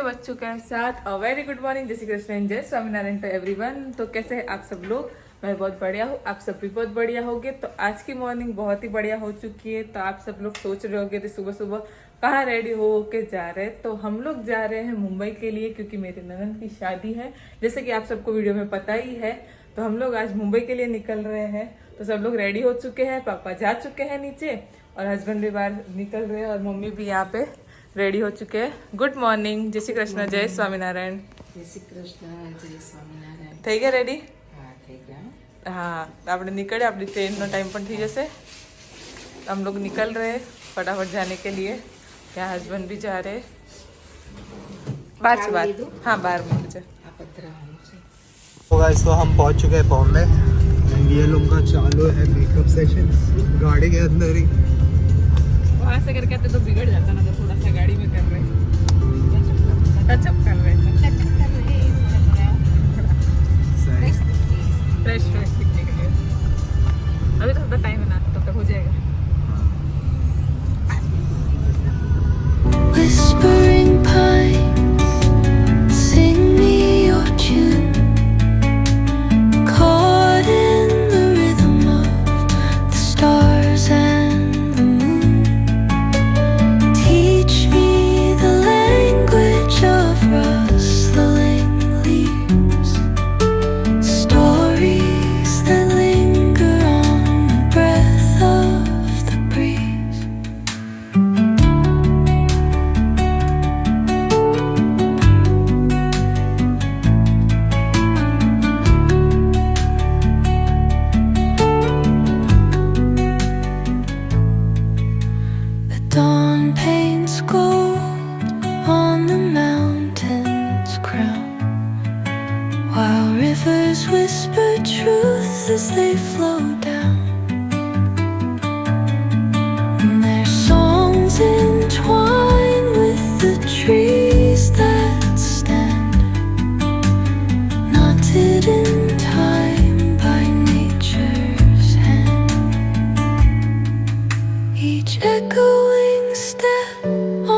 बज चुका है 7। वेरी गुड मॉर्निंग, जय श्री कृष्ण, जय स्वामीनारायण टू एवरीवन। तो कैसे हैं आप सब लोग? मैं बहुत बढ़िया हूँ, आप सब भी बहुत बढ़िया होंगे। तो आज की मॉर्निंग बहुत ही बढ़िया हो चुकी है। तो आप सब लोग सोच रहे होंगे कि सुबह सुबह कहाँ रेडी हो के जा रहे हैं। तो हम लोग जा रहे हैं मुंबई के लिए, क्योंकि मेरे ननद की शादी है, जैसे कि आप सबको वीडियो में पता ही है। तो हम लोग आज मुंबई के लिए निकल रहे हैं। तो सब लोग रेडी हो चुके हैं, पापा जा चुके हैं नीचे और हस्बैंड भी बाहर निकल रहे हैं और मम्मी भी यहाँ पे रेडी हो चुके हैं। गुड मॉर्निंग, जय श्री कृष्ण, जय स्वामीनारायण। જય શ્રી કૃષ્ણ, જય સ્વામિનારાયણ। થઈ ગયા રેડી? હા, થઈ ગયા। हाँ, આપણે નીકળે, આપણી ટ્રેનનો टाइम પણ થઈ જશે। हम लोग निकल रहे हैं फटाफट जाने के लिए। यहाँ हस्बैंड भी जा रहे हैं। 5 बात, हाँ 12 बजे। આ પધરાવાનું છે। तो गाइस तो हम पहुंच चुके हैं बॉम्बे एंड ये लोग का चालू है मेकअप सेशन गाड़ी के अंदर ही। वहाँ से करके आते तो बिगड़ जाता ना, तो थोड़ा सा गाड़ी में कर रहे हैं, टचअप कर रहे हैं, फ्रेश दिखने के लिए। अभी तो थोड़ा टाइम है ना, तो हो जाएगा। Whispering pines, sing me your tune. Caught in the rhythm of the stars and the moon. Teach me the language of rustling leaves. Stories that linger on the breath of the breeze. The dawn paints gold on the mountain's crown, while rivers whisper truth as they flow down. And their songs entwine with the trees that stand, knotted in time by nature's hand. Each echoing step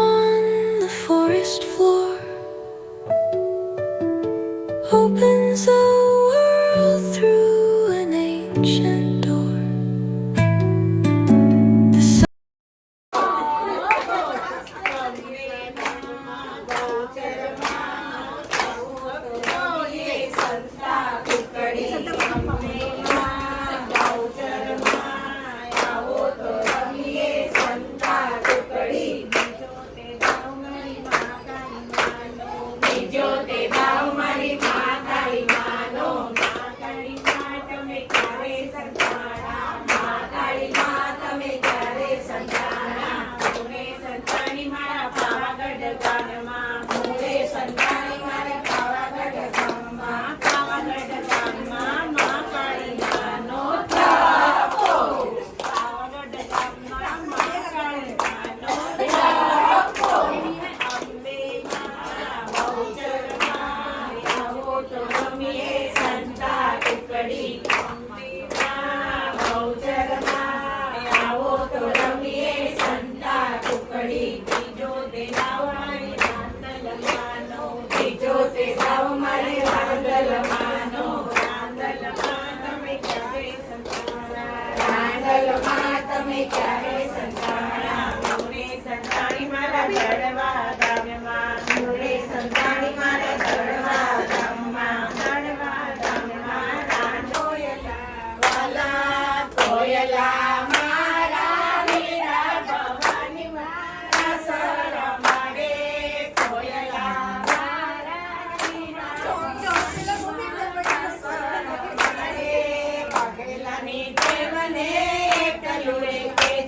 on the forest floor opens a world through an ancient door. The sun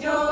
જો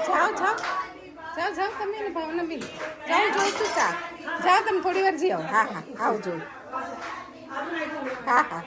જાઓ જાઓ જાઓ જાઓ તમે ને ભાવના બેન જાઓ જોઉં છું ચા જાઓ તમે થોડી વાર જઈ આવો હા હા આવજો હા હા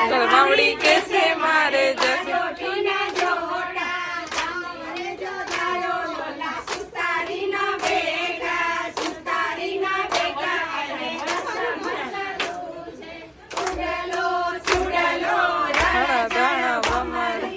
ગરમાવડી કેસે મારે જશે દાણા દાણા વમારે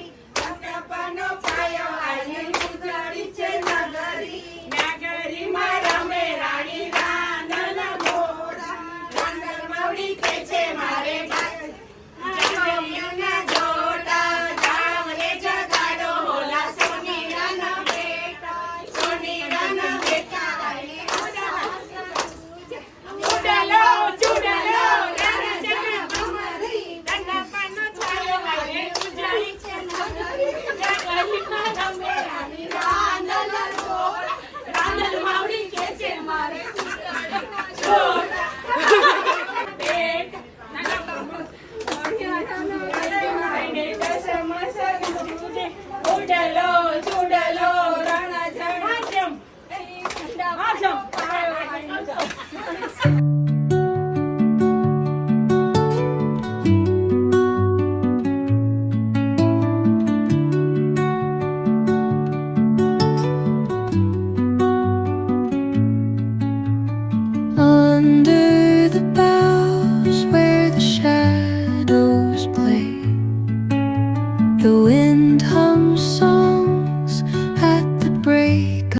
Under